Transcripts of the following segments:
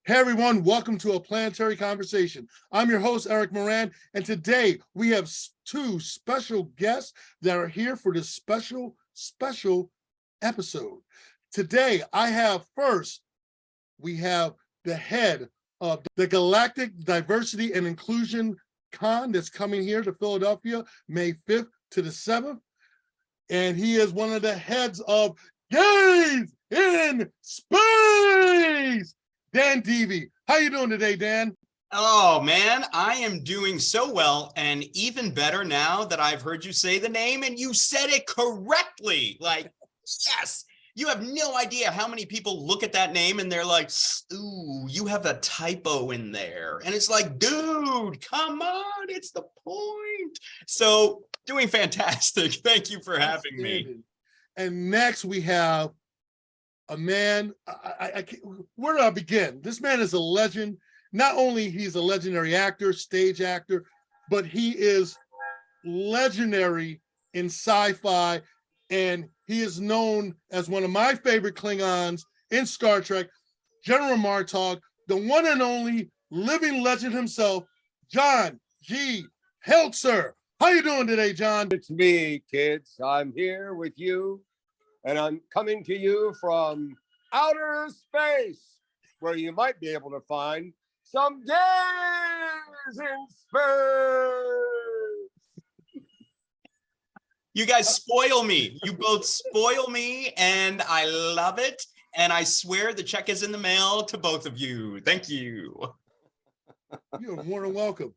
Hey everyone, welcome to A Planetary Conversation. I'm your host, Eric Moran, and today we have two special guests that are here for this special episode. Today, we have the head of the Galactic Diversity and Inclusion Con that's coming here to Philadelphia, May 5th to the 7th. And he is one of the heads of Gays in Space, Dan Deevy. How you doing today, Dan? Oh man, I am doing so well, and even better now that I've heard you say the name and you said it correctly. Like, yes, you have no idea how many people look at that name and they're like, ooh, you have a typo in there. And it's like, dude, come on, it's the point. So doing fantastic. Thank you for having me. And next we have a man, where do I begin? This man is a legend. Not only he's a legendary actor, stage actor, but he is legendary in sci-fi, and he is known as one of my favorite Klingons in Star Trek, General Martog, the one and only living legend himself, John G. Hertzler. How you doing today, John? It's me, kids. I'm here with you, and I'm coming to you from outer space, where you might be able to find some gays in space. You guys spoil me. You both spoil me, and I love it. And I swear the check is in the mail to both of you. Thank you. You're more than welcome.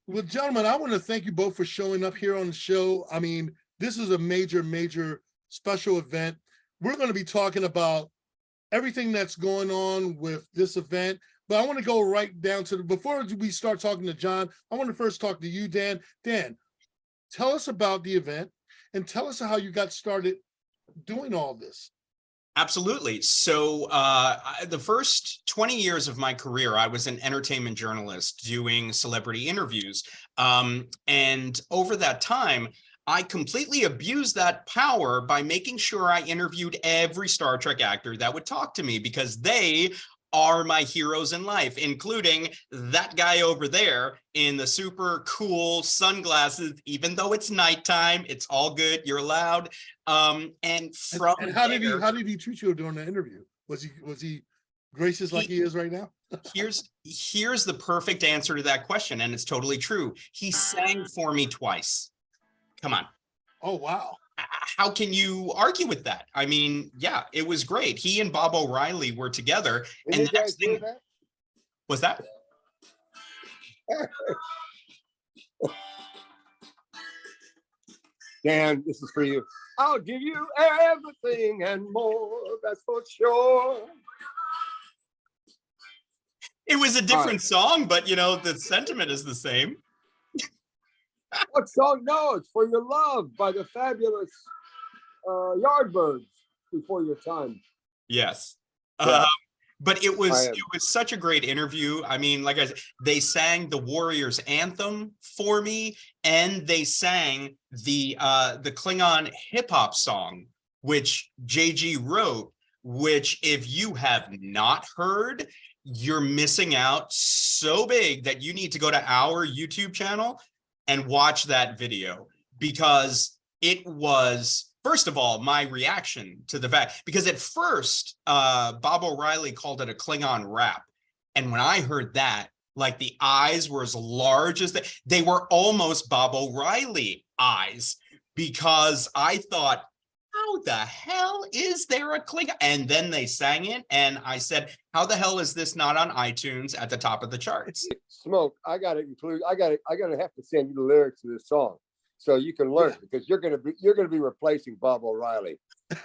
Well, gentlemen, I want to thank you both for showing up here on the show. I mean, this is a major special event. We're going to be talking about everything that's going on with this event, but I want to go right down to before we start talking to John, I want to first talk to you, Dan. Dan, tell us about the event and tell us how you got started doing all this. Absolutely. So the first 20 years of my career, I was an entertainment journalist doing celebrity interviews. And over that time, I completely abused that power by making sure I interviewed every Star Trek actor that would talk to me, because they are my heroes in life, including that guy over there in the super cool sunglasses. Even though it's nighttime, it's all good. You're allowed. And how did he treat you during the interview? Was he gracious like he is right now? Here's the perfect answer to that question, and it's totally true. He sang for me twice. Come on. Oh wow. How can you argue with that? I mean, yeah, it was great. He and Bob O'Reilly were together. And the next thing was that. Dan, this is for you. I'll give you everything and more, that's for sure. It was a different song, but you know, the sentiment is the same. What song? No, it's For Your Love by the fabulous Yardbirds, Before Your Time. Yes. Yeah. But it was such a great interview. I mean, like I said, they sang the Warriors anthem for me, and they sang the Klingon hip hop song, which JG wrote, which if you have not heard, you're missing out so big that you need to go to our YouTube channel and watch that video, because it was, first of all, my reaction to the fact, because at first, Bob O'Reilly called it a Klingon rap. And when I heard that, like the eyes were as large as they were almost Bob O'Reilly eyes, because I thought, how the hell is there a Klingon? And then they sang it, and I said, how the hell is this not on iTunes at the top of the charts? Smoke, I gotta have to send you the lyrics to this song so you can learn, because you're gonna be replacing Bob O'Reilly.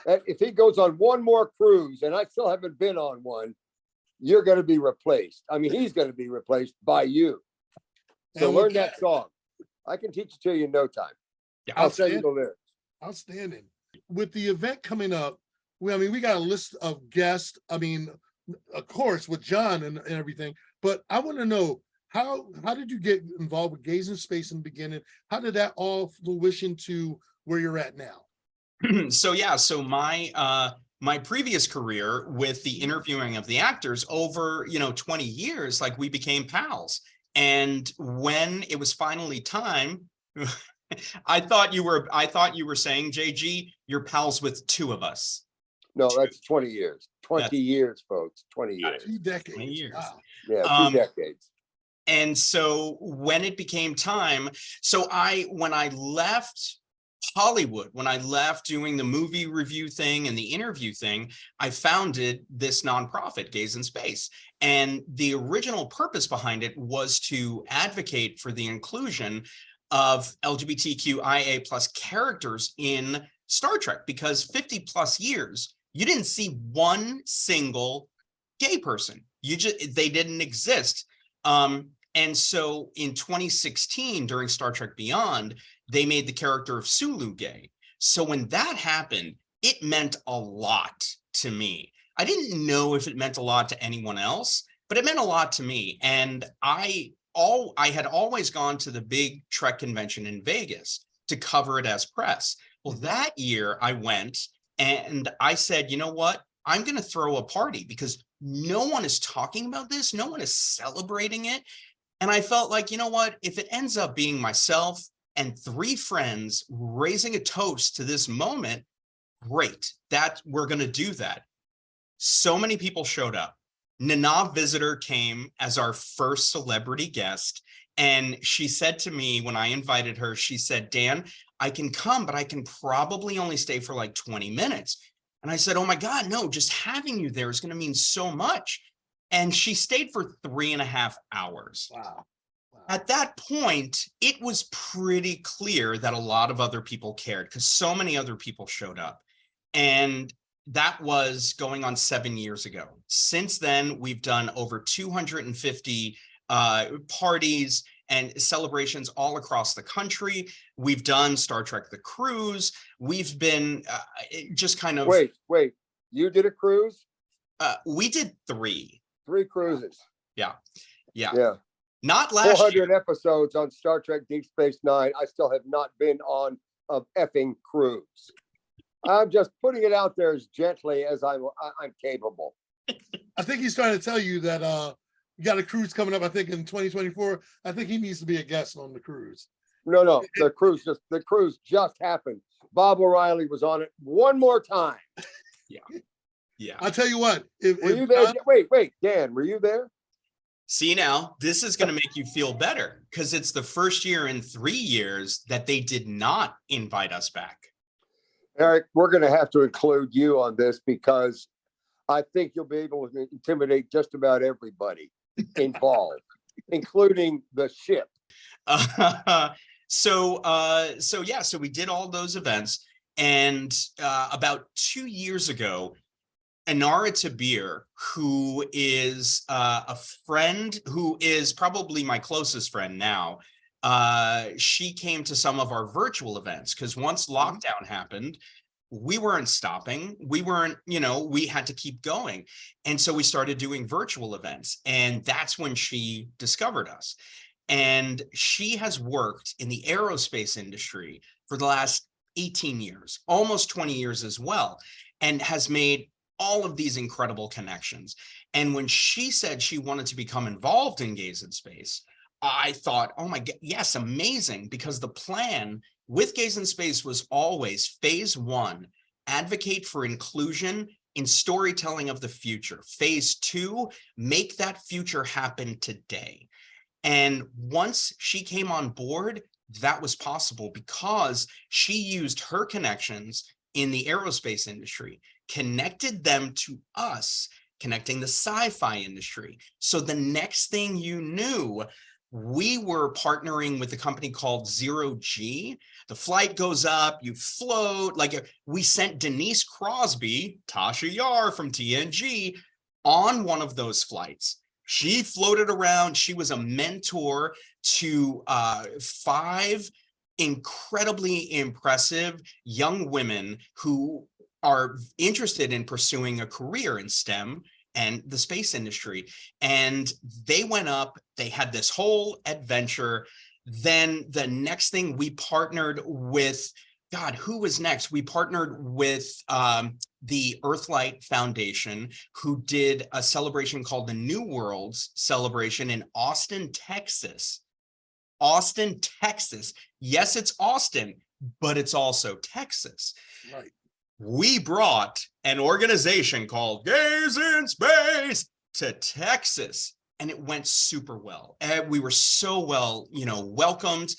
If he goes on one more cruise, and I still haven't been on one, you're gonna be replaced. I mean, he's gonna be replaced by you. So learn that song. I can teach it to you in no time. Yeah, I'll send you the lyrics. Outstanding. With the event coming up, we got a list of guests. I mean, of course, with John and everything, but I want to know, how did you get involved with Gays in Space in the beginning? How did that all fruition to where you're at now? So my my previous career with the interviewing of the actors over, 20 years, like we became pals. And when it was finally time, I thought you were saying, JG, you're pals with two of us. No, that's 20 years. 20 years, folks. 20 years. 2 decades. 20 years. Wow. Yeah, 2 decades. And so when it became time, when I left Hollywood, when I left doing the movie review thing and the interview thing, I founded this nonprofit, Gays in Space. And the original purpose behind it was to advocate for the inclusion of LGBTQIA plus characters in Star Trek, because 50 plus years, you didn't see one single gay person. They didn't exist. And so in 2016, during Star Trek Beyond, they made the character of Sulu gay. So when that happened, it meant a lot to me. I didn't know if it meant a lot to anyone else, but it meant a lot to me. And I had always gone to the big Trek convention in Vegas to cover it as press. Well, that year I went and I said, you know what? I'm going to throw a party because no one is talking about this. No one is celebrating it. And I felt like, you know what? If it ends up being myself and 3 friends raising a toast to this moment, great, that we're going to do that. So many people showed up. Nana Visitor came as our first celebrity guest. And she said to me when I invited her, she said, Dan, I can come, but I can probably only stay for like 20 minutes. And I said, oh my God, no, just having you there is going to mean so much. And she stayed for 3.5 hours. Wow. At that point, it was pretty clear that a lot of other people cared because so many other people showed up. And that was going on 7 years ago. Since then, we've done over 250 parties and celebrations all across the country. We've done Star Trek The Cruise. We've been just kind of... Wait, you did a cruise? We did 3. 3 cruises. Yeah. Not 400 year. episodes on Star Trek Deep Space Nine. I still have not been on a effing cruise. I'm just putting it out there as gently as I'm capable. I think he's trying to tell you that you got a cruise coming up, I think in 2024. I think he needs to be a guest on the cruise. No, the cruise just happened. Bob O'Reilly was on it one more time. Yeah. I'll tell you what. Were you there? Wait, Dan, were you there? See, now this is going to make you feel better because it's the first year in 3 years that they did not invite us back. Eric, we're going to have to include you on this because I think you'll be able to intimidate just about everybody involved, including the ship. So we did all those events. And about 2 years ago, Inara Tabir, who is a friend, who is probably my closest friend now, she came to some of our virtual events because once lockdown happened, we weren't stopping. We weren't, we had to keep going. And so we started doing virtual events. And that's when she discovered us. And she has worked in the aerospace industry for the last 18 years, almost 20 years as well, and has made all of these incredible connections. And when she said she wanted to become involved in Gays in Space, I thought, oh my God, yes, amazing. Because the plan with Gays in Space was always phase 1, advocate for inclusion in storytelling of the future. Phase 2, make that future happen today. And once she came on board, that was possible because she used her connections in the aerospace industry, connected them to us, connecting the sci-fi industry. So the next thing you knew, we were partnering with a company called Zero G. The flight goes up, you float. Like we sent Denise Crosby, Tasha Yar from TNG, on one of those flights. She floated around. She was a mentor to 5 incredibly impressive young women who are interested in pursuing a career in STEM and the space industry. And they went up, they had this whole adventure. Then the next thing we partnered with, God, who was next? We partnered with the Earthlight Foundation, who did a celebration called the New Worlds celebration in Austin, Texas. Austin, Texas. Yes, it's Austin, but it's also Texas. Right. We brought an organization called Gays in Space to Texas, and it went super well. And we were so well, welcomed.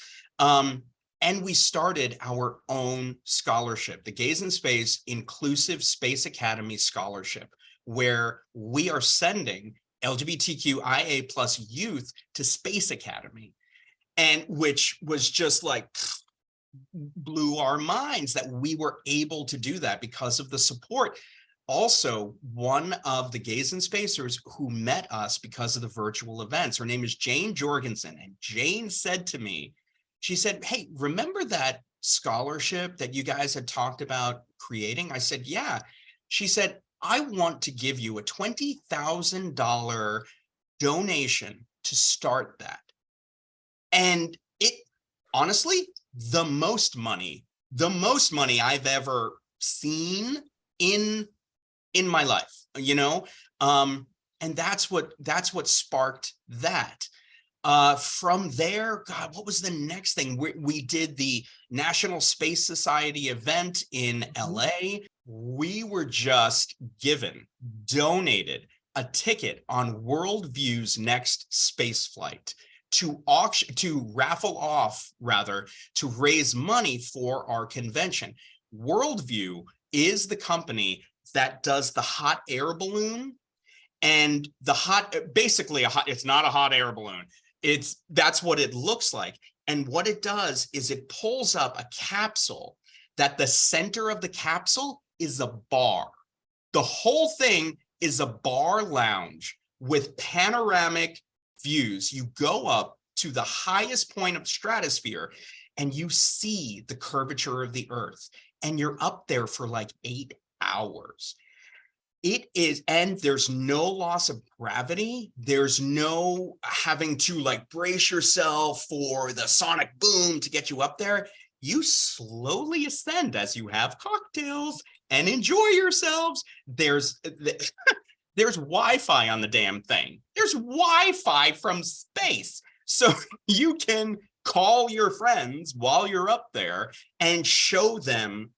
And we started our own scholarship, the Gays in Space Inclusive Space Academy Scholarship, where we are sending LGBTQIA plus youth to Space Academy, and which was just like blew our minds that we were able to do that because of the support. Also, one of the Gays and Spacers who met us because of the virtual events, her name is Jane Jorgensen, and Jane said to me, she said, hey, remember that scholarship that you guys had talked about creating? I said, yeah. She said, I want to give you a $20,000 donation to start that. And it, honestly, the most money I've ever seen in my life, and that's what sparked that. From there, God, what was the next thing? We did the National Space Society event in LA. We were just donated a ticket on Worldview's next space flight to raffle off, to raise money for our convention. Worldview is the company that does the hot air balloon, and it's not a hot air balloon. That's what it looks like. And what it does is it pulls up a capsule that the center of the capsule is a bar. The whole thing is a bar lounge with panoramic views. You go up to the highest point of stratosphere and you see the curvature of the Earth, and you're up there for like 8 hours. It is, and there's no loss of gravity. There's no having to like brace yourself for the sonic boom to get you up there. You slowly ascend as you have cocktails and enjoy yourselves. There's Wi-Fi on the damn thing. There's Wi-Fi from space. So you can call your friends while you're up there and show them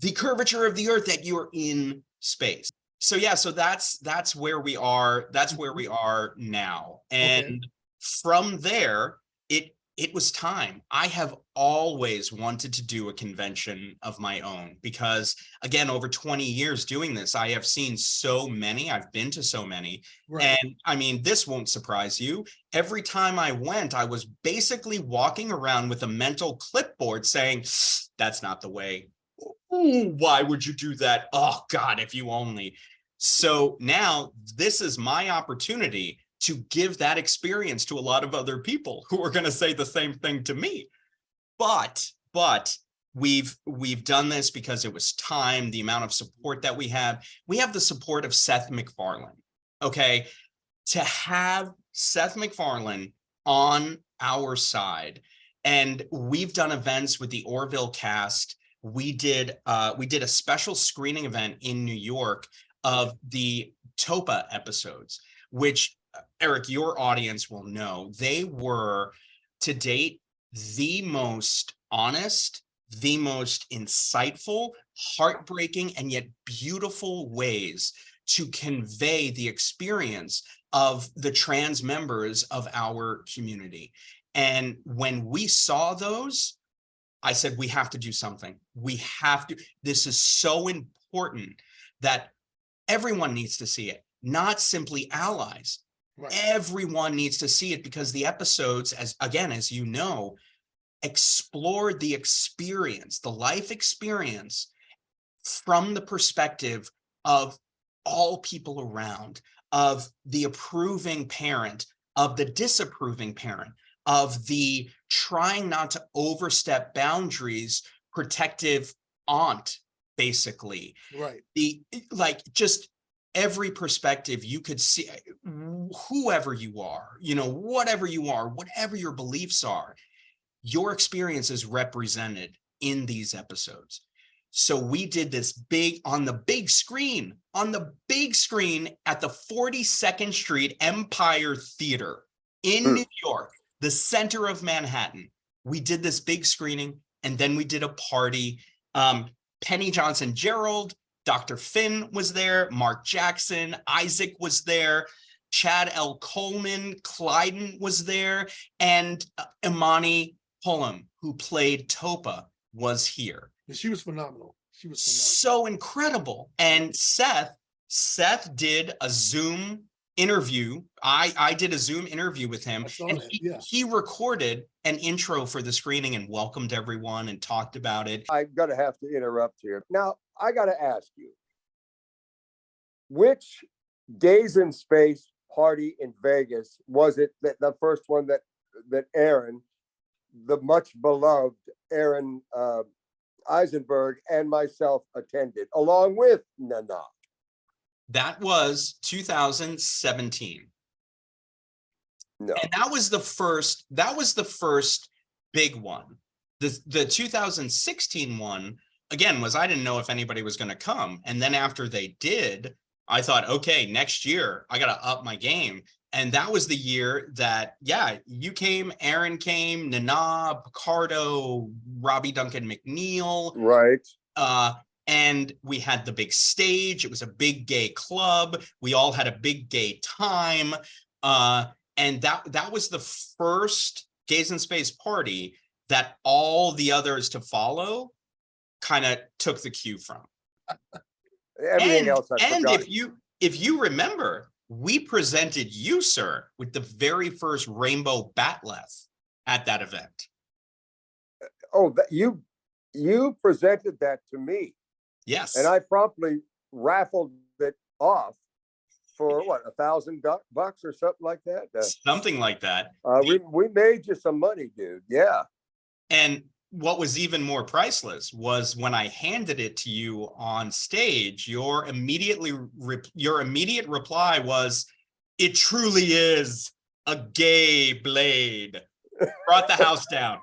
the curvature of the Earth, that you're in space. So yeah, so that's where we are. That's where we are now. And from there, it was time. I have always wanted to do a convention of my own because, again, over 20 years doing this, I have seen so many. I've been to so many. Right. And I mean, this won't surprise you. Every time I went, I was basically walking around with a mental clipboard saying, that's not the way. Ooh, why would you do that? Oh, God, if you only. So now this is my opportunity to give that experience to a lot of other people who are going to say the same thing to me. But we've done this because it was time, the amount of support that we have the support of Seth MacFarlane. Okay. To have Seth MacFarlane on our side. And we've done events with the Orville cast. We did a special screening event in New York of the Topa episodes, which, Eric, your audience will know, they were to date the most honest, the most insightful, heartbreaking, and yet beautiful ways to convey the experience of the trans members of our community. And when we saw those, I said, we have to do something. We have to. This is so important that everyone needs to see it, not simply allies. Right. Everyone needs to see it because the episodes, as you know, explored the experience, the life experience from the perspective of all people around, of the approving parent, of the disapproving parent, of the trying not to overstep boundaries, protective aunt, basically. Right. Just every perspective you could see, whoever you are, whatever you are, whatever your beliefs are, your experience is represented in these episodes. So we did this big on the big screen at the 42nd Street Empire Theater in New York, the center of Manhattan. We did this big screening, and then we did a party. Penny Johnson Gerald, Dr. Finn was there, Mark Jackson, Isaac was there, Chad L. Coleman, Clyden was there, and Imani Pullum, who played Topa, was here. And she was phenomenal. She was phenomenal. So incredible. And Seth did a Zoom interview. I did a Zoom interview with him, and he recorded an intro for the screening and welcomed everyone and talked about it. I'm gonna have to interrupt here. Now, I gotta ask you, which Days in Space party in Vegas was it that the first one that Aaron, the much beloved Aaron Eisenberg, and myself attended, along with Nana? That was 2017. No. And that was the first big one. The 2016 one, again, was I didn't know if anybody was going to come. And then after they did, I thought, okay, next year I got to up my game. And that was the year that, yeah, you came, Aaron came, Nana, Picardo, Robbie Duncan McNeil. Right. And we had the big stage. It was a big gay club. We all had a big gay time. And that was the first Gays in Space party that all the others to follow kind of took the cue from. Everything else I forgot. If you remember, we presented you, sir, with the very first rainbow batleth at that event. Oh, you presented that to me. Yes. And I promptly raffled it off for what, $1,000 or something like that. Something like that. We made you some money, dude. Yeah. And what was even more priceless was when I handed it to you on stage, your immediate reply was, "It truly is a gay blade." Brought the house down.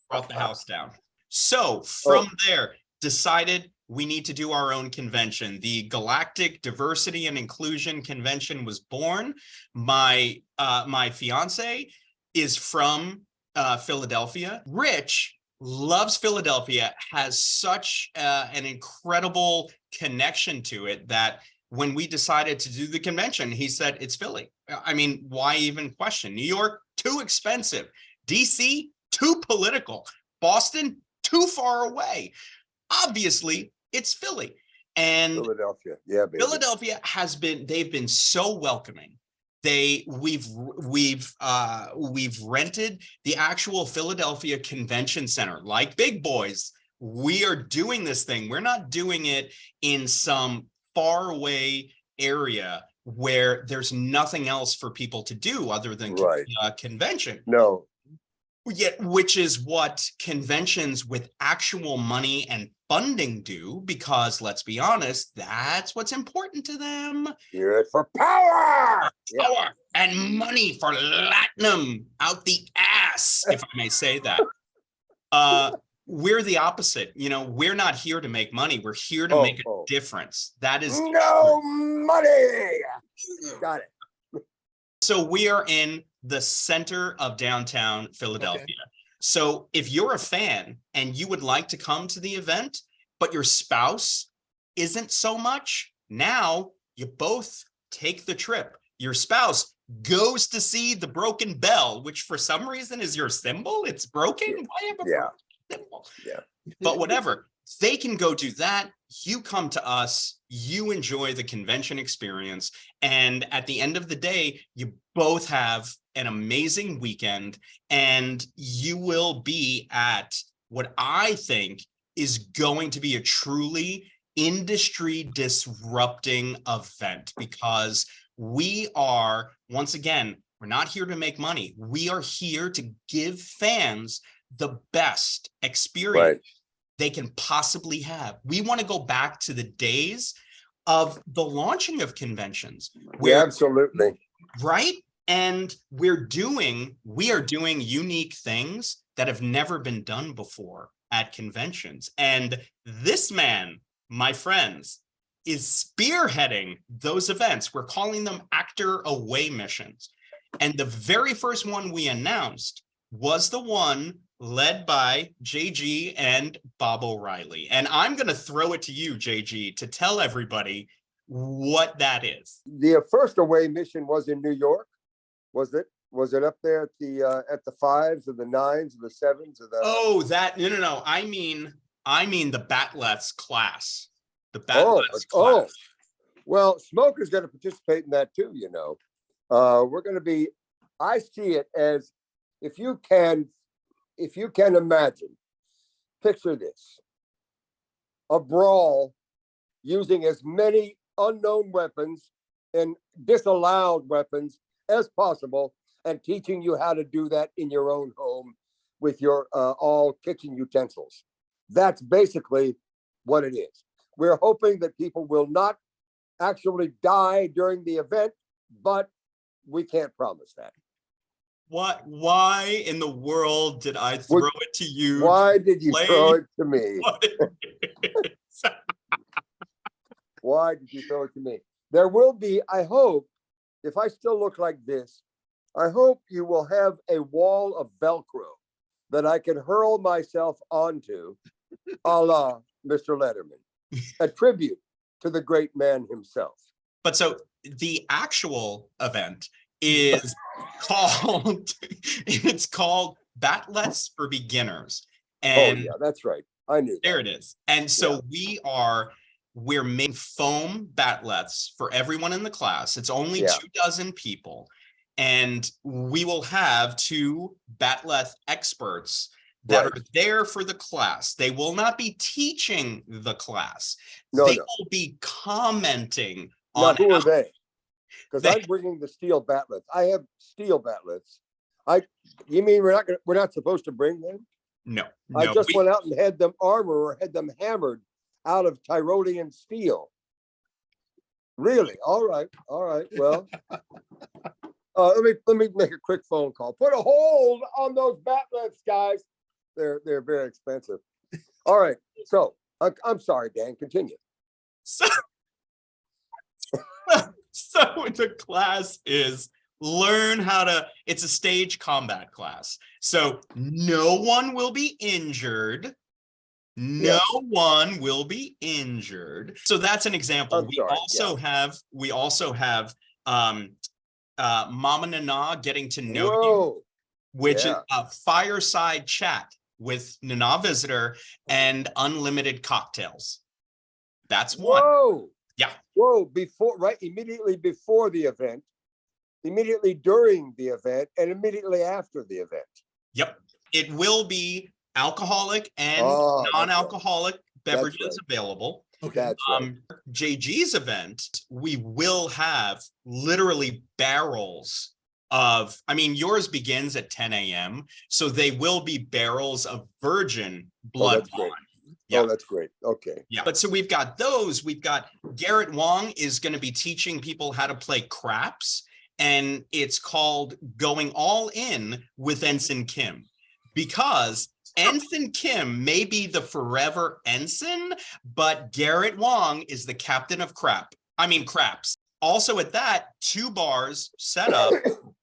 Brought the house down. So from there, decided we need to do our own convention. The Galactic Diversity and Inclusion Convention was born. My fiance is from Philadelphia. Rich loves Philadelphia, has such an incredible connection to it that when we decided to do the convention, he said, it's Philly. I mean, why even question? New York, too expensive. DC, too political. Boston, too far away. Obviously, it's Philly. And Philadelphia, yeah, baby. Philadelphia they've been so welcoming. We've rented the actual Philadelphia Convention Center, like big boys. We are doing this thing. We're not doing it in some far away area where there's nothing else for people to do other than convention. No. Yet, which is what conventions with actual money and funding do, because let's be honest, that's what's important to them. Good for power. Power and money for latinum out the ass, if I may say that. We're the opposite. You know, we're not here to make money. We're here to make a difference. That is no money. Got it. So we are in the center of downtown Philadelphia. Okay. So if you're a fan and you would like to come to the event, but your spouse isn't so much, now you both take the trip. Your spouse goes to see the broken bell, which for some reason is your symbol. It's broken. Why have a broken symbol? Yeah. But whatever. They can go do that. You come to us, you enjoy the convention experience. And at the end of the day, you both have an amazing weekend, and you will be at what I think is going to be a truly industry disrupting event, because we are, once again, we're not here to make money. We are here to give fans the best experience they can possibly have. We want to go back to the days of the launching of conventions. Absolutely. Right? And we are doing unique things that have never been done before. at conventions. And this man, my friends, is spearheading those events. We're calling them actor away missions. And the very first one we announced was the one led by JG and Bob O'Reilly. And I'm going to throw it to you, JG, to tell everybody what that is. The first away mission was in New York, was it? Was it up there at the 5s or the 9s or the 7s or the? Oh, that no. I mean the Batleths class. The Batleths class. Oh, well, Smoker's going to participate in that too. You know, we're going to be. I see it as if you can imagine, picture this: a brawl using as many unknown weapons and disallowed weapons as possible, and teaching you how to do that in your own home with your all kitchen utensils. That's basically what it is. We're hoping that people will not actually die during the event, but we can't promise that. What? Why in the world did I throw it to you? Why did you throw it to me? Why did you throw it to me? There will be, I hope, if I still look like this, I hope you will have a wall of Velcro that I can hurl myself onto, a la Mr. Letterman, a tribute to the great man himself. But so the actual event is called, it's called Batleths for Beginners. And oh yeah, that's right. I knew that. There it is. And so we're making foam Batleths for everyone in the class. It's only 24 people. And we will have 2 Batleth experts that are there for the class. They will not be teaching the class. They will be commenting on who are they? Because I'm bringing the steel Batleths. I have steel Batleths. You mean we're not supposed to bring them? No. I just went out and had them armor or had them hammered out of Tyrolean steel. Really? All right. Well, let me make a quick phone call. Put a hold on those Batleths, guys. They're very expensive. All right. So I'm sorry, Dan. Continue. So the class is learn how to. It's a stage combat class. So no one will be injured. No one will be injured. So that's an example. We also have Mama Nana getting to know you, which is a fireside chat with Nana Visitor and unlimited cocktails. That's one. Whoa. Yeah. Whoa. Immediately before the event, immediately during the event, and immediately after the event. Yep. It will be alcoholic and non-alcoholic beverages available. Okay. JG's event, we will have literally barrels of, yours begins at 10 a.m. So they will be barrels of virgin blood wine. Yeah. Oh, that's great. Okay. Yeah. But so we've got those. We've got Garrett Wong is going to be teaching people how to play craps. And it's called Going All In with Ensign Kim, because Ensign Kim may be the forever ensign, but Garrett Wong is the captain of craps. Also at that, 2 bars set up,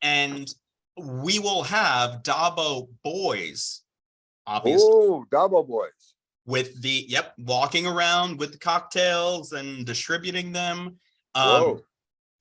and we will have Dabo boys, obviously. Oh, Dabo boys. With the, walking around with the cocktails and distributing them.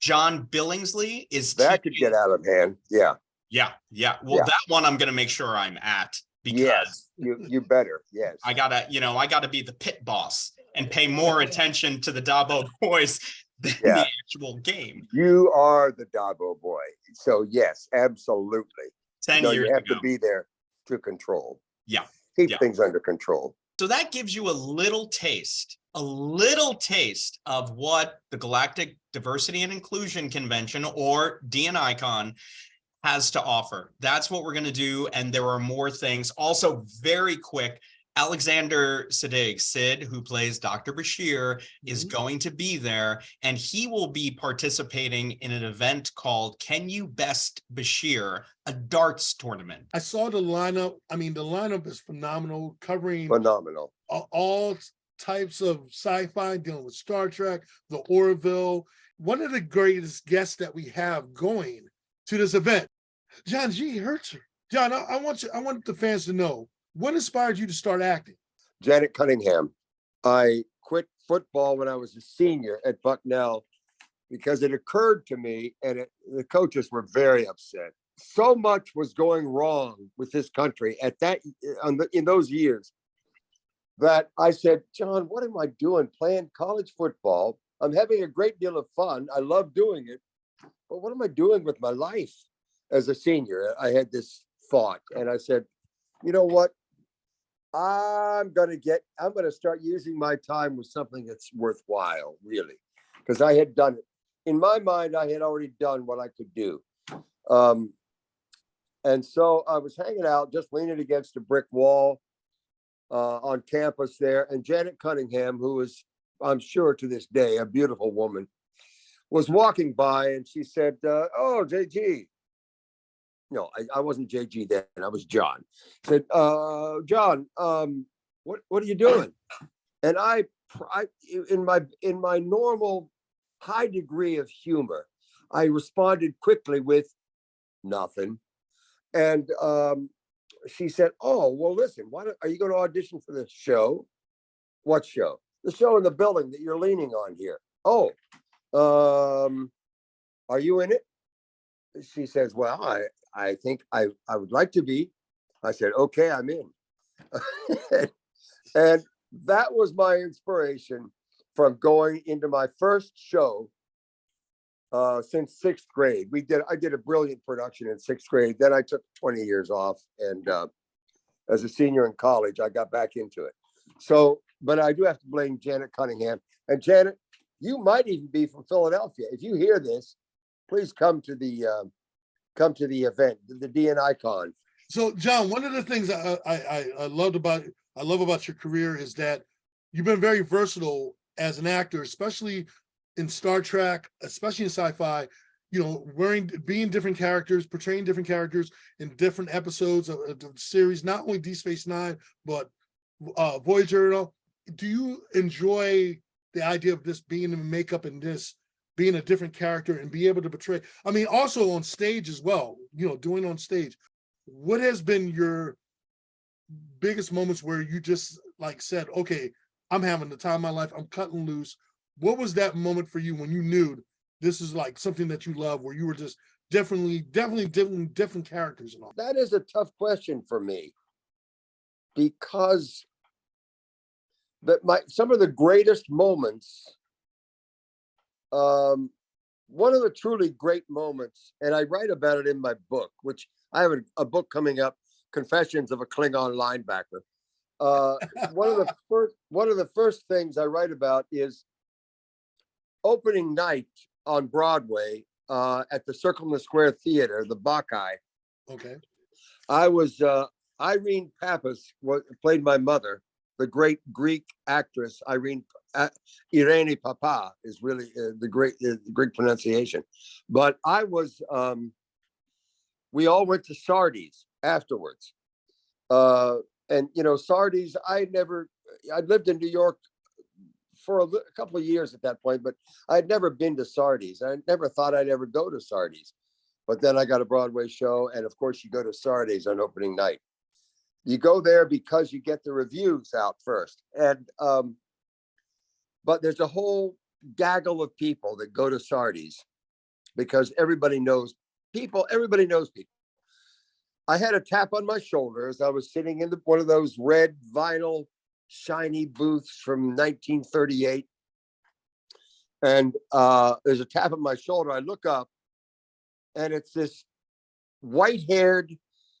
John Billingsley is that could get out of hand. Yeah. Well, that one I'm going to make sure I'm at. Because you better. Yes. I gotta be the pit boss and pay more attention to the Dabo boys than the actual game. You are the Dabo boy. So yes, absolutely. 10 years you have to be there to control. Yeah. Keep things under control. So that gives you a little taste of what the Galactic Diversity and Inclusion Convention, or DNICon, has to offer. That's what we're going to do. And there are more things. Also, very quick, Alexander Siddig, Sid, who plays Dr. Bashir, is Mhm. going to be there, and he will be participating in an event called Can You Best Bashir, a darts tournament. I saw the lineup. I mean, the lineup is phenomenal, covering Phenomenal. all types of sci-fi, dealing with Star Trek, the Orville. One of the greatest guests that we have going to this event, John G. Hertzler. John, I want the fans to know, what inspired you to start acting? Janet Cunningham. I quit football when I was a senior at Bucknell because it occurred to me, and the coaches were very upset. So much was going wrong with this country in those years that I said, John, what am I doing playing college football? I'm having a great deal of fun. I love doing it. But what am I doing with my life? As a senior, I had this thought, and I said, you know what? I'm going to start using my time with something that's worthwhile, really, because I had done it. In my mind, I had already done what I could do. And so I was hanging out, just leaning against a brick wall on campus there. And Janet Cunningham, who is, I'm sure to this day, a beautiful woman, was walking by, and she said, oh, JG. No, I wasn't JG then. I was John. Said, John, what are you doing? And I in my normal high degree of humor, I responded quickly with nothing. And she said, oh, well, listen, are you going to audition for the show? What show? The show in the building that you're leaning on here. Oh, are you in it? She says, well, I think I would like to be. I said, okay, I'm in. And that was my inspiration from going into my first show since sixth grade. I did a brilliant production in sixth grade. Then I took 20 years off. And as a senior in college, I got back into it. So, but I do have to blame Janet Cunningham. And Janet, you might even be from Philadelphia. If you hear this, please come to the event, the DNI Con. So, John, one of the things I love about your career is that you've been very versatile as an actor, especially in Star Trek, especially in sci-fi. You know, being different characters, portraying different characters in different episodes of the series, not only Deep Space Nine, but Voyager. You know, do you enjoy the idea of this being in makeup and this being a different character and be able to portray? I mean, also on stage as well. You know, doing on stage. What has been your biggest moments where you just like said, okay, I'm having the time of my life, I'm cutting loose? What was that moment for you when you knew this is like something that you love, where you were just definitely different characters and all? That is a tough question for me, because some of the greatest moments, one of the truly great moments, and I write about it in my book, which I have a book coming up, Confessions of a Klingon Linebacker. One of the first things I write about is opening night on Broadway at the Circle in the Square Theater, the Bacchae. Okay. I was Irene Pappas played my mother, the great Greek actress Irene Papa is really the Greek pronunciation. But I was. We all went to Sardi's afterwards, and you know, Sardi's. I'd lived in New York for a couple of years at that point, but I'd never been to Sardi's. I never thought I'd ever go to Sardi's. But then I got a Broadway show, and of course, you go to Sardi's on opening night. You go there because you get the reviews out first, and but there's a whole gaggle of people that go to Sardi's because everybody knows people. Everybody knows people. I had a tap on my shoulder as I was sitting in one of those red vinyl shiny booths from 1938. And there's a tap on my shoulder. I look up, and it's this white-haired,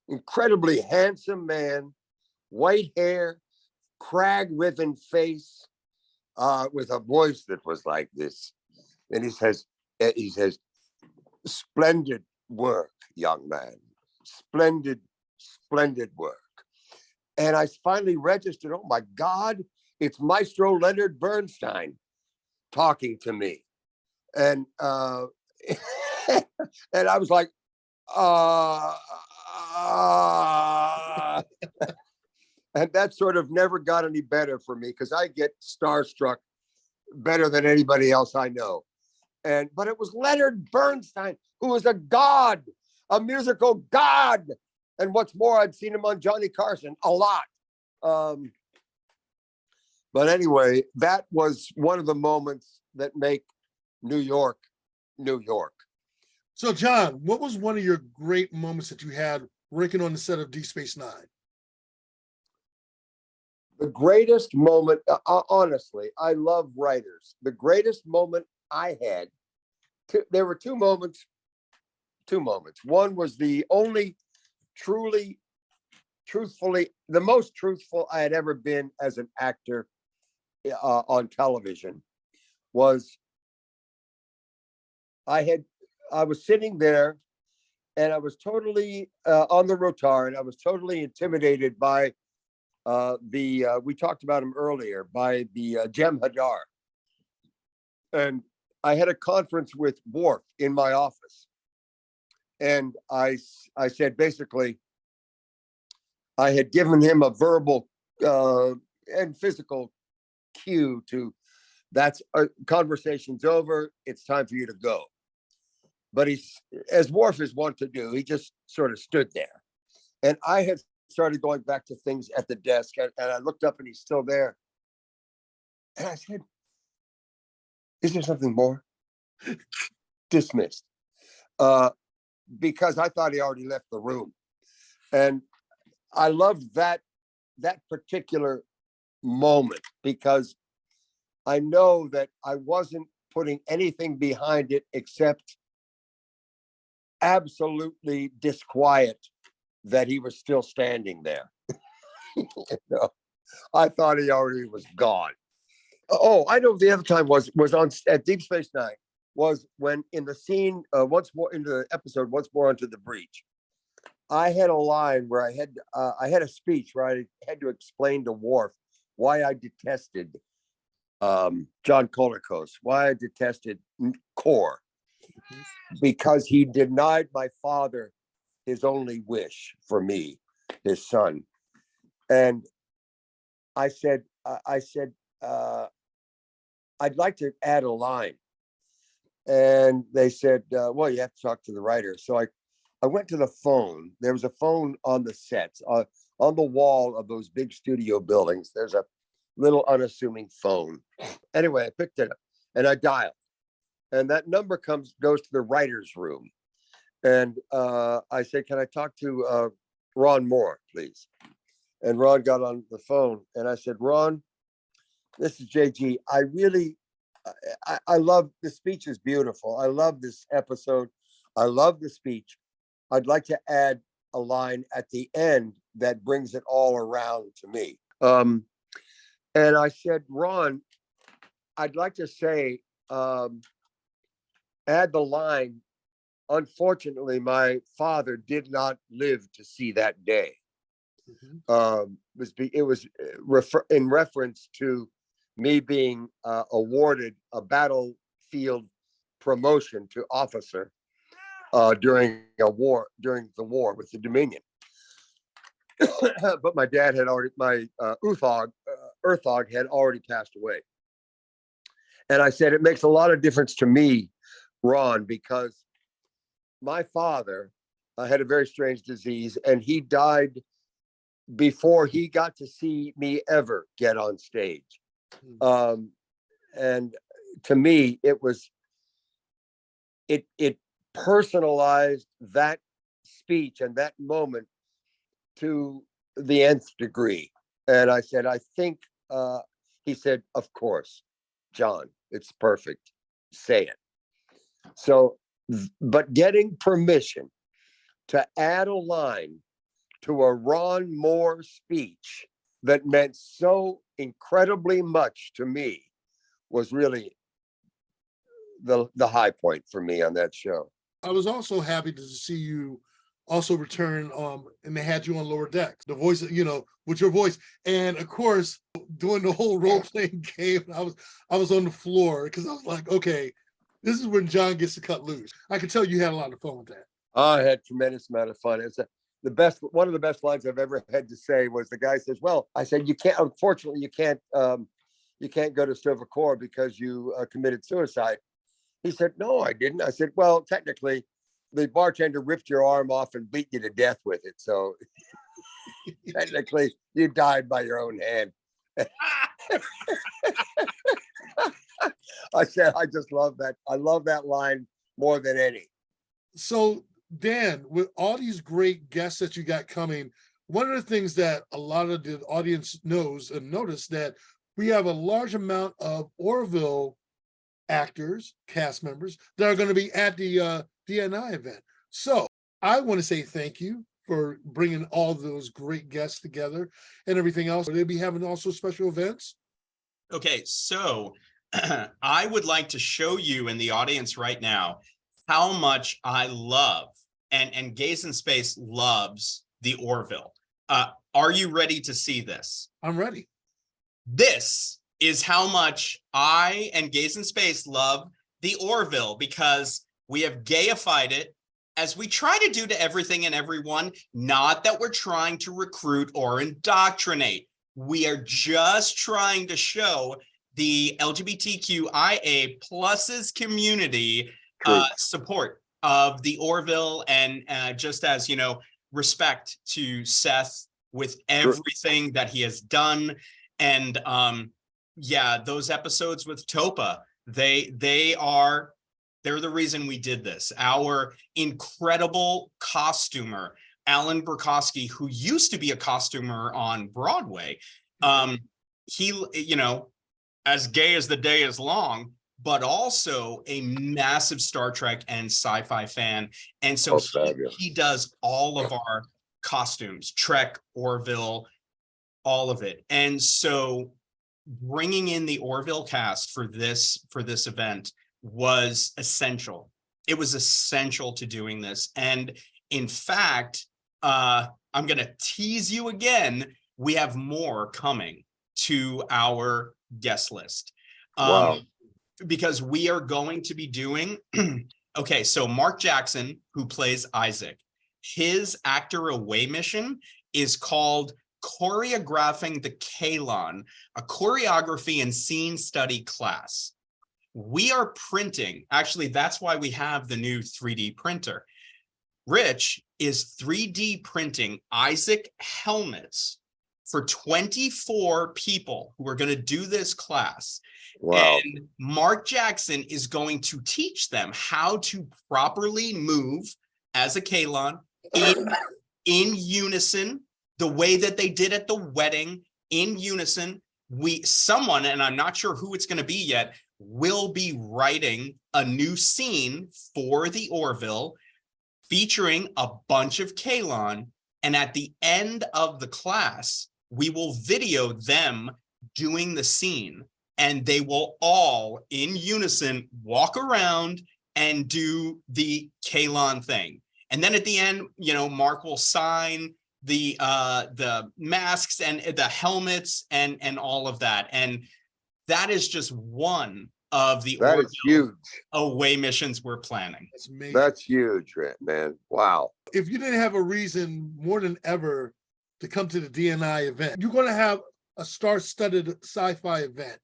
incredibly handsome man, white hair, crag-riven face, with a voice that was like this. And he says, splendid work, young man. Splendid work. And I finally registered, oh my God, it's Maestro Leonard Bernstein talking to me. And and I was like, and that sort of never got any better for me because I get starstruck better than anybody else I know. But it was Leonard Bernstein, who was a god, a musical god. And what's more, I'd seen him on Johnny Carson a lot. But anyway, that was one of the moments that make New York, New York. So, John, what was one of your great moments that you had working on the set of Deep Space Nine? The greatest moment, honestly, I love writers. The greatest moment I had, there were two moments. One was the only truthfully, the most truthful I had ever been as an actor on television was I was sitting there and I was totally on the Rotary, and I was totally intimidated by we talked about him earlier, by the Jem Hadar. And I had a conference with Worf in my office. And I said, basically, I had given him a verbal and physical cue to, that's conversation's over, it's time for you to go. But as Worf is wont to do, he just sort of stood there. And I had started going back to things at the desk, and I looked up and he's still there. And I said, is there something more? Dismissed. Because I thought he already left the room. And I loved that particular moment because I know that I wasn't putting anything behind it except absolutely disquiet that he was still standing there. You know, I thought he already was gone. Oh, I know the other time was on at Deep Space Nine, was when in the scene, once more into the episode, Once More Onto the Breach, I had a line where I had a speech where I had to explain to Worf why I detested John Colicos, why I detested Core, because he denied my father his only wish for me, his son. And I said, I'd like to add a line. And they said, well, you have to talk to the writer. So I went to the phone. There was a phone on the sets, on the wall of those big studio buildings. There's a little unassuming phone. Anyway, I picked it up and I dialed. And that number goes to the writer's room. And I said, can I talk to Ron Moore, please? And Ron got on the phone and I said, Ron, this is JG. I love the speech, is beautiful. I love this episode. I love the speech. I'd like to add a line at the end that brings it all around to me. And I said, Ron, I'd like to say, add the line, unfortunately, my father did not live to see that day. It was in reference to me being awarded a battlefield promotion to officer during the war with the Dominion. But my dad had already, my Earthog had already passed away. And I said, it makes a lot of difference to me, Ron, because my father had a very strange disease and he died before he got to see me ever get on stage. And to me, it personalized that speech and that moment to the nth degree. And I said, I think, he said, of course, John, it's perfect. Say it. So, but getting permission to add a line to a Ron Moore speech that meant so incredibly much to me was really the high point for me on that show. I was also happy to see you also returned, and they had you on Lower Decks, the voice, with your voice. And of course, doing the whole role-playing game, I was on the floor because I was like, okay, this is when John gets to cut loose. I could tell you had a lot of fun with that. I had tremendous amount of fun. It's one of the best lines I've ever had to say was the guy says, well, I said, unfortunately, you can't go to Silvercore because you committed suicide. He said, no, I didn't. I said, well, technically, the bartender ripped your arm off and beat you to death with it. So technically, you died by your own hand. I said, I just love that. I love that line more than any. So, Dan, with all these great guests that you got coming, one of the things that a lot of the audience knows and notice that we have a large amount of Orville actors, cast members that are going to be at the DNI event. So I want to say thank you for bringing all those great guests together and everything else. Will they be having also special events? Okay, so I would like to show you in the audience right now how much I love and Gaze in Space loves the Orville. Are you ready to see this? I'm ready. This is how much I and Gaze in Space love the Orville, because we have gayified it, as we try to do to everything and everyone. Not that we're trying to recruit or indoctrinate. We are just trying to show the LGBTQIA pluses community support of the Orville, and just as, respect to Seth with everything that he has done. And yeah, those episodes with Topa, they're the reason we did this. Our incredible costumer, Alan Burkowski, who used to be a costumer on Broadway, he, as gay as the day is long, but also a massive Star Trek and sci-fi fan. And so he does all of our costumes, Trek, Orville, all of it. And so bringing in the Orville cast for this event was essential. It was essential to doing this. And in fact, I'm going to tease you again. We have more coming to our guest list. Wow. Because we are going to be doing, okay, so Mark Jackson, who plays Isaac, his actor away mission is called Choreographing the Kalon, a choreography and scene study class. We are printing, actually, that's why we have the new 3D printer. Rich is 3D printing Isaac helmets for 24 people who are going to do this class. Wow. And Mark Jackson is going to teach them how to properly move as a Kalon in unison, the way that they did at the wedding, in unison. Someone, and I'm not sure who it's going to be yet, will be writing a new scene for the Orville featuring a bunch of Kalon. And at the end of the class, we will video them doing the scene, and they will all in unison walk around and do the Kalon thing. And then at the end, Mark will sign the masks and the helmets and all of that. And that is just one of the huge away missions we're planning. That's amazing. That's huge, man. Wow. If you didn't have a reason more than ever to come to the DNI event, you're going to have a star-studded sci-fi event.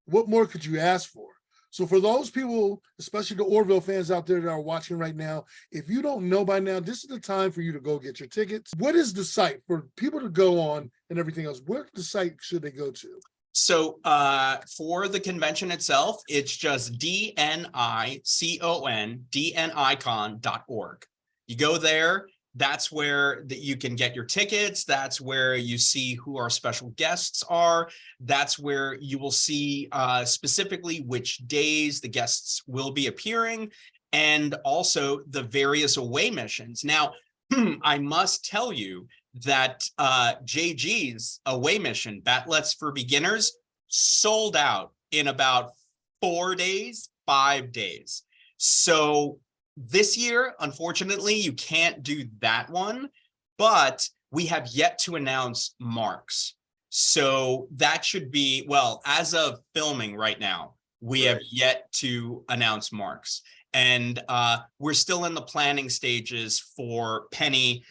What more could you ask for? So for those people, especially the Orville fans out there that are watching right now, if you don't know by now, this is the time for you to go get your tickets. What is the site for people to go on and everything else? Where the site should they go to? So for the convention itself, it's just DNICON.org. You go there. That's where you can get your tickets. That's where you see who our special guests are. That's where you will see specifically which days the guests will be appearing, and also the various away missions. Now, I must tell you that JG's away mission, Batlets for Beginners, sold out in about 4 days, 5 days. So this year, unfortunately, you can't do that one, but we have yet to announce marks. So that should be, well, as of filming right now, we have yet to announce marks. And we're still in the planning stages for Penny,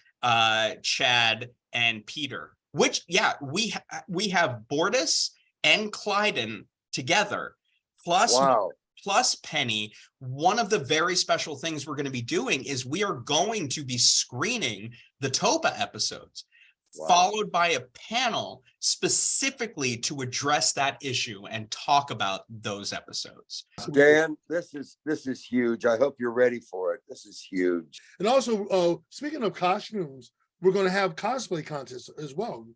Chad, and Peter, which, yeah, we have Bortus and Clyden together, plus plus Penny. One of the very special things we're going to be doing is we are going to be screening the Topa episodes, followed by a panel specifically to address that issue and talk about those episodes. Dan, this is huge. I hope you're ready for it. This is huge. And also, speaking of costumes, we're going to have cosplay contests as well.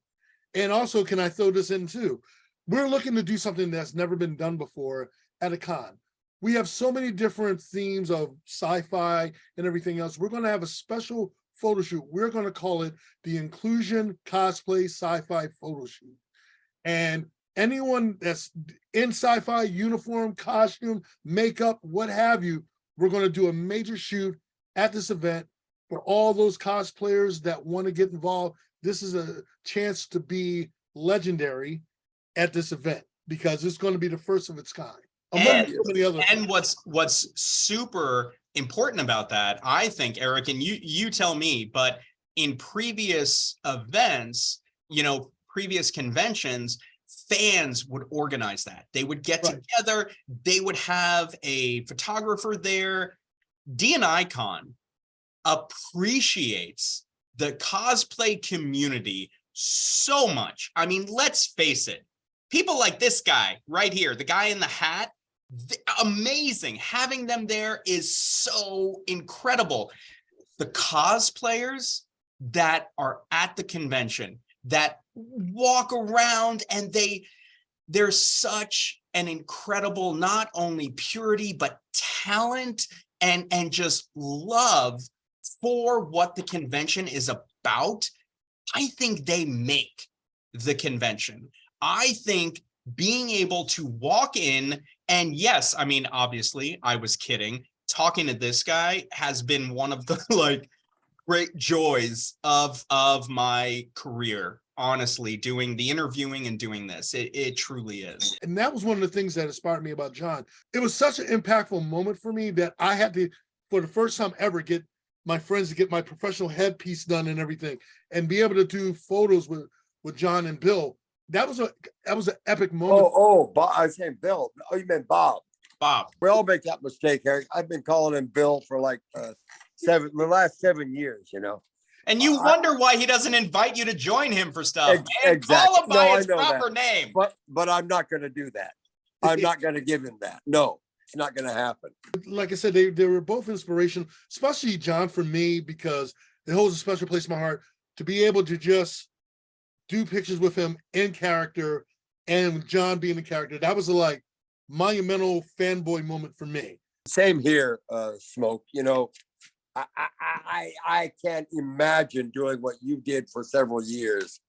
And also, can I throw this in too? We're looking to do something that's never been done before at a con. We have so many different themes of sci-fi and everything else. We're going to have a special photo shoot. We're going to call it the Inclusion Cosplay Sci-Fi Photo Shoot. And anyone that's in sci-fi uniform, costume, makeup, what have you, we're going to do a major shoot at this event for all those cosplayers that want to get involved. This is a chance to be legendary at this event because it's going to be the first of its kind. And what's super important about that, I think, Eric, and you tell me, but in previous events, previous conventions, fans would organize that. They would get together, they would have a photographer there. D&I Con appreciates the cosplay community so much. I mean, let's face it, people like this guy right here, the guy in the hat, amazing. Having them there is so incredible. The cosplayers that are at the convention that walk around and there's such an incredible, not only purity, but talent and just love for what the convention is about. I think they make the convention. I think being able to walk in, and yes, I mean, obviously I was kidding. Talking to this guy has been one of the great joys of my career. Honestly, doing the interviewing and doing this, it truly is. And that was one of the things that inspired me about John. It was such an impactful moment for me that I had to, for the first time ever, get my friends to get my professional headpiece done and everything, and be able to do photos with John and Bill. That was an epic moment. Bob, I was saying Bill. Oh, you meant Bob. Bob. We all make that mistake, Eric. I've been calling him Bill for like the last 7 years, And you wonder why he doesn't invite you to join him for stuff. Exactly. Call him by his proper name. But I'm not going to do that. I'm not going to give him that. No, it's not going to happen. Like I said, they were both inspirational, especially John for me, because it holds a special place in my heart to be able to just do pictures with him in character and John being the character. That was a monumental fanboy moment for me. Same here, Smoke. I can't imagine doing what you did for several years,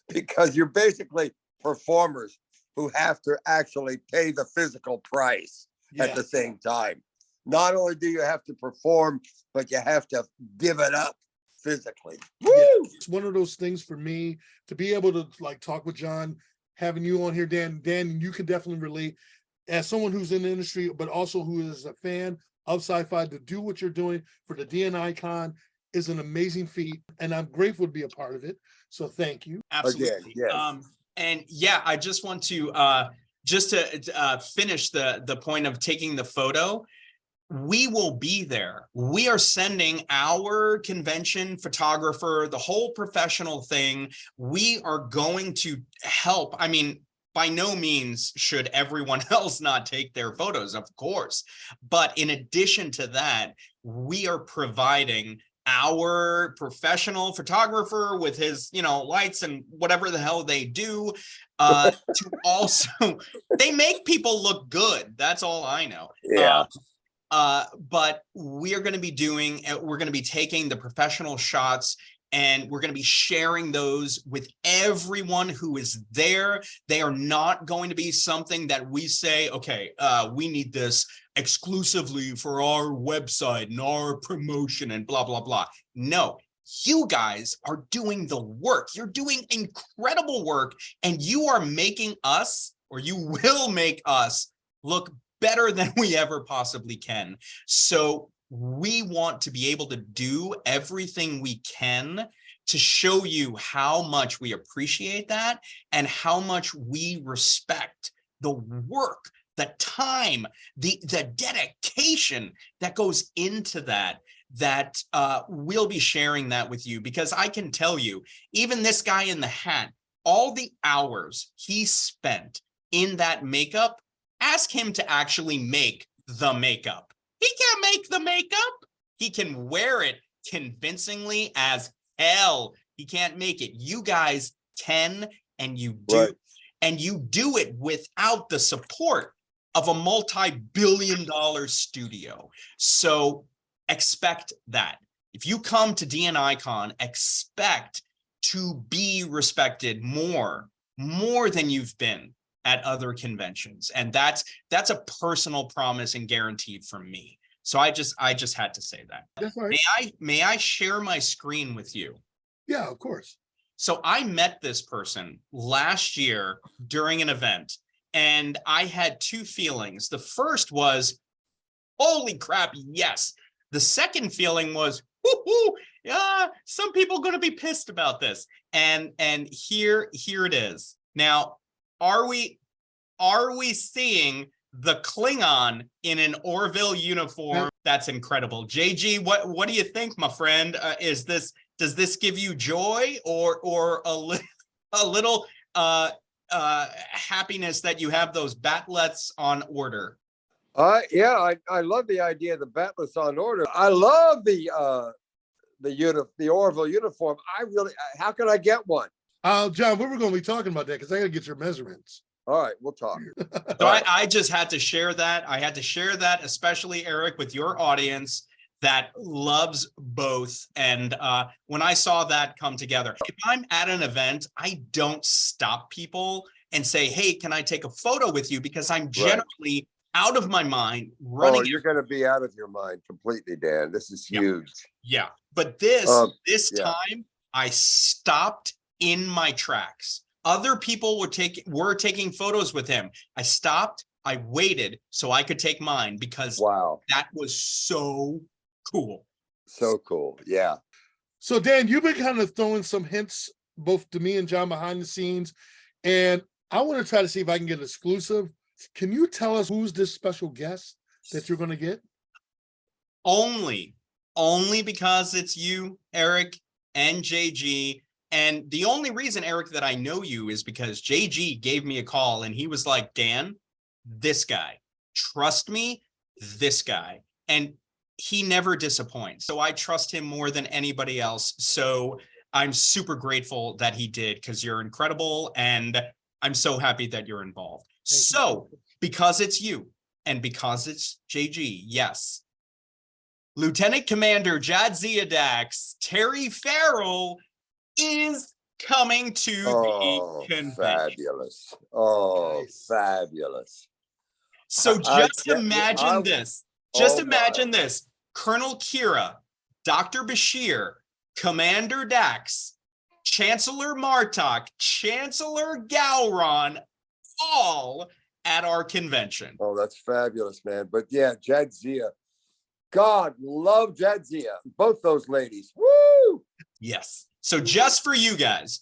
because you're basically performers who have to actually pay the physical price at the same time. Not only do you have to perform, but you have to give it up physically. Woo! It's one of those things for me to be able to talk with John, having you on here, Dan. Dan, you can definitely relate as someone who's in the industry, but also who is a fan of sci-fi. To do what you're doing for the D&I Con is an amazing feat, and I'm grateful to be a part of it. So thank you. Absolutely. Again, yes. I just want to finish the point of taking the photo. We will be there. We are sending our convention photographer, the whole professional thing. We are going to help. I mean, by no means should everyone else not take their photos, of course. But in addition to that, we are providing our professional photographer with his, lights and whatever the hell they do, to also, they make people look good. That's all I know. Yeah. But we're going to be taking the professional shots and we're going to be sharing those with everyone who is there. They are not going to be something that we say, okay, we need this exclusively for our website and our promotion and blah, blah, blah. No, you guys are doing the work. You're doing incredible work, and you are making us, or you will make us, look better than we ever possibly can. So we want to be able to do everything we can to show you how much we appreciate that and how much we respect the work, the time, the dedication that goes into that we'll be sharing that with you, because I can tell you, even this guy in the hat, all the hours he spent in that makeup, ask him to actually make the makeup. He can't make the makeup. He can wear it convincingly as hell. He can't make it. You guys can, and you do. Right. And you do it without the support of a multi-billion-dollar studio. So expect that. If you come to DNICon, expect to be respected more than you've been at other conventions. And that's a personal promise and guaranteed from me. So I just had to say that. That's right. May I share my screen with you? Yeah, of course. So I met this person last year during an event, and I had two feelings. The first was, holy crap, yes. The second feeling was, whoo, yeah, some people are going to be pissed about this. And here it is. Now, are we seeing the Klingon in an Orville uniform? That's incredible. JG, what do you think, my friend? Does this give you joy or a little happiness that you have those batlets on order? Yeah, I love the idea of the batlets on order. I love the Orville uniform. How can I get one? John, we were going to be talking about that because I got to get your measurements. All right, we'll talk. So I just had to share that. I had to share that, especially, Eric, with your audience that loves both. And when I saw that come together, if I'm at an event, I don't stop people and say, hey, can I take a photo with you? Because I'm generally out of my mind running. Oh, you're going to be out of your mind completely, Dan. This is huge. Yeah. But this time I stopped in my tracks. Other people were taking photos with him. I stopped, I waited so I could take mine, because that was so cool. So cool. Yeah. So Dan, you've been kind of throwing some hints both to me and John behind the scenes, and I want to try to see if I can get exclusive. Can you tell us who's this special guest that you're going to get? Only because it's you, Eric, and JG. And the only reason, Eric, that I know you is because JG gave me a call and he was like, Dan, this guy, trust me, this guy. And he never disappoints. So I trust him more than anybody else. So I'm super grateful that he did, because you're incredible. And I'm so happy that you're involved. So because it's you and because it's JG, yes. Lieutenant Commander Jadzia Dax, Terry Farrell is coming to the convention. Fabulous. Oh, nice. Fabulous. So just imagine this. Just imagine this. Colonel Kira, Dr. Bashir, Commander Dax, Chancellor Martok, Chancellor Gowron, all at our convention. Oh, that's fabulous, man. But yeah, Jadzia. God love Jadzia. Both those ladies. Woo! Yes. So just for you guys,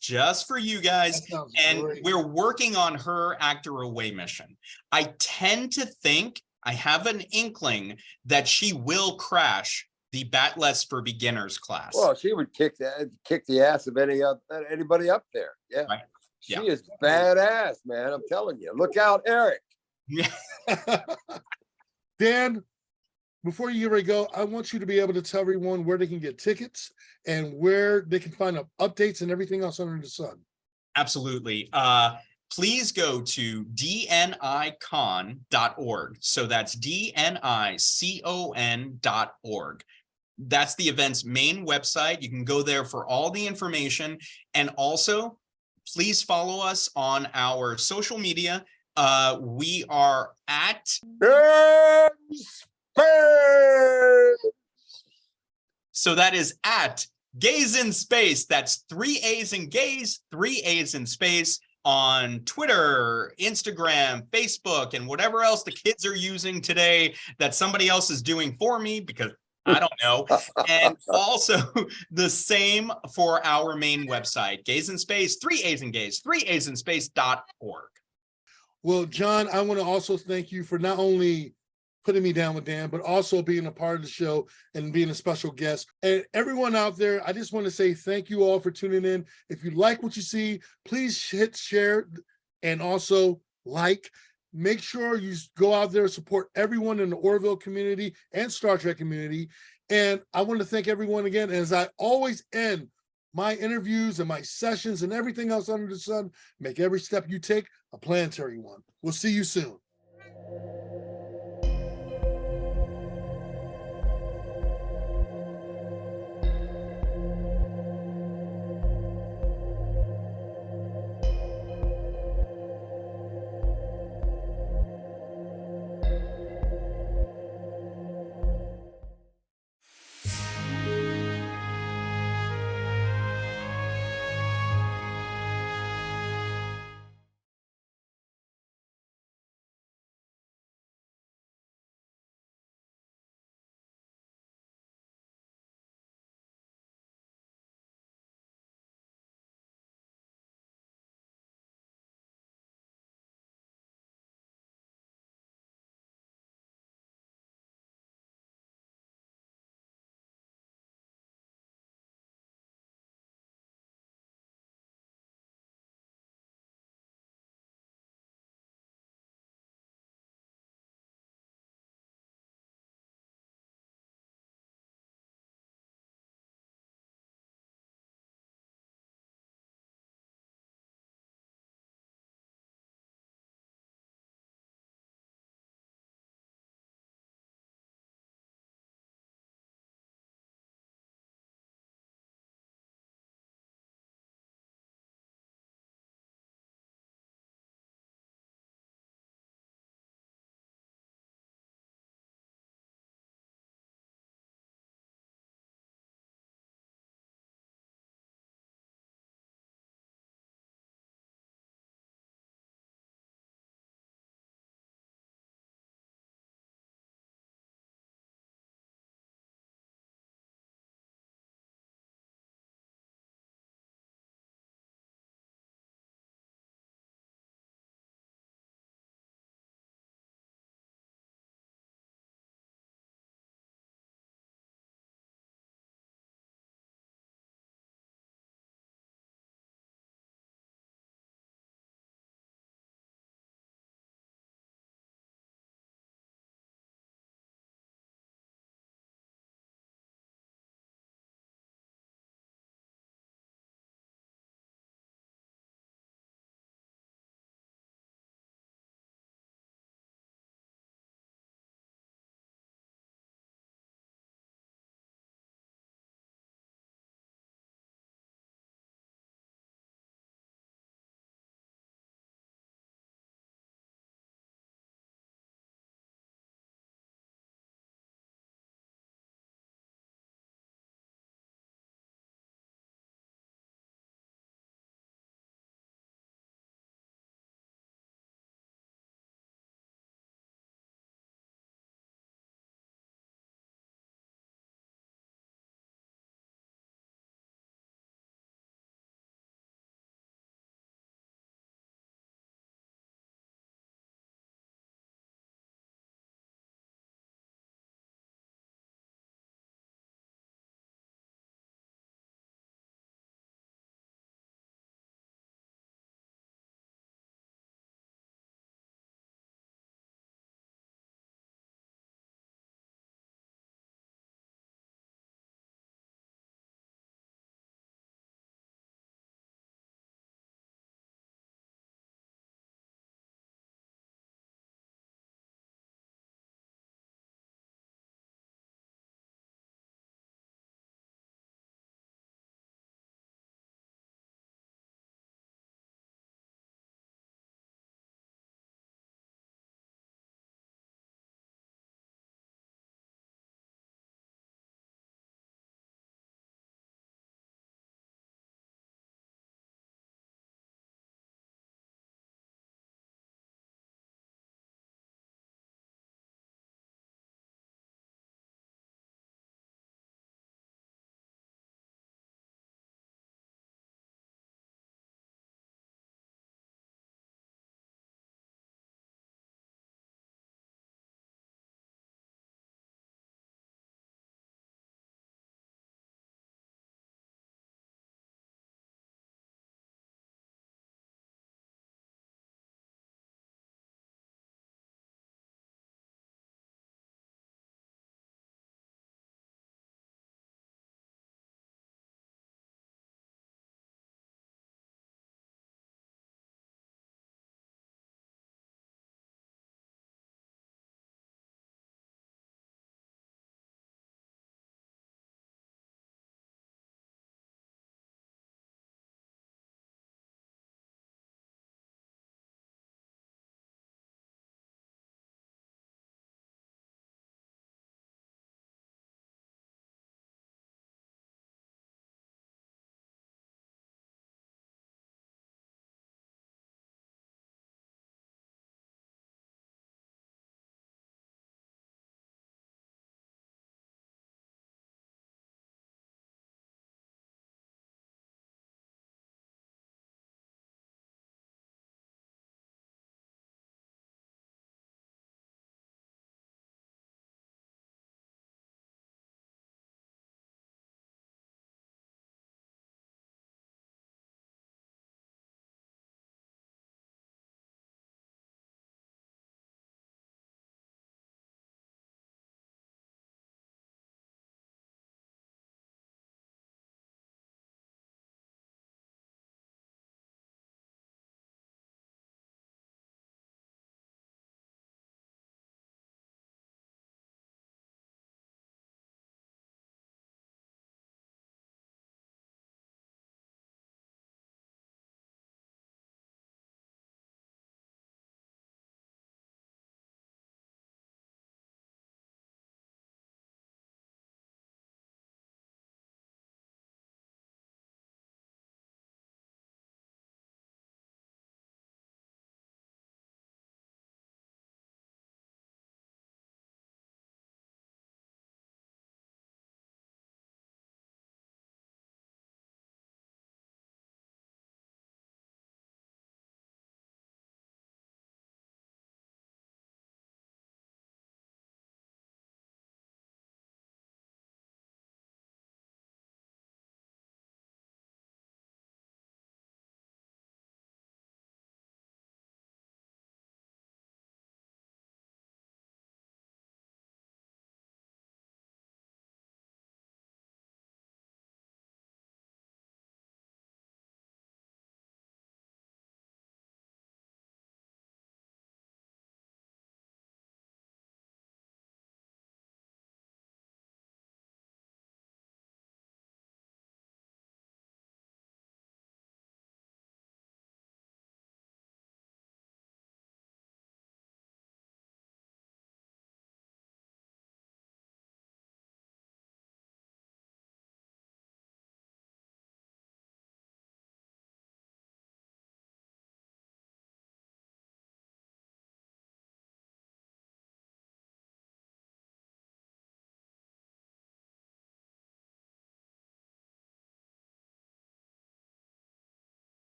and great. We're working on her actor away mission. I tend to think, I have an inkling that she will crash the Batlets for Beginners class. Well, she would kick the ass of anybody up there. Yeah. Right. She is badass, man. I'm telling you. Look out, Eric. Yeah. Dan, before you get ready to go, I want you to be able to tell everyone where they can get tickets and where they can find updates and everything else under the sun. Absolutely. Please go to dnicon.org. So that's dnicon.org. That's the event's main website. You can go there for all the information. And also, please follow us on our social media. We are at So that is at Gays in Space. That's 3 A's in gays, 3 A's in space on Twitter, Instagram, Facebook, and whatever else the kids are using today that somebody else is doing for me because I don't know. And also the same for our main website, Gays in Space, 3 A's in gays, 3 A's in space.org. Well, John, I want to also thank you for not only putting me down with Dan, but also being a part of the show and being a special guest. And everyone out there, I just want to say thank you all for tuning in. If you like what you see, please hit share and also like. Make sure you go out there and support everyone in the Orville community and Star Trek community. And I want to thank everyone again. As I always end my interviews and my sessions and everything else under the sun, make every step you take a planetary one. We'll see you soon.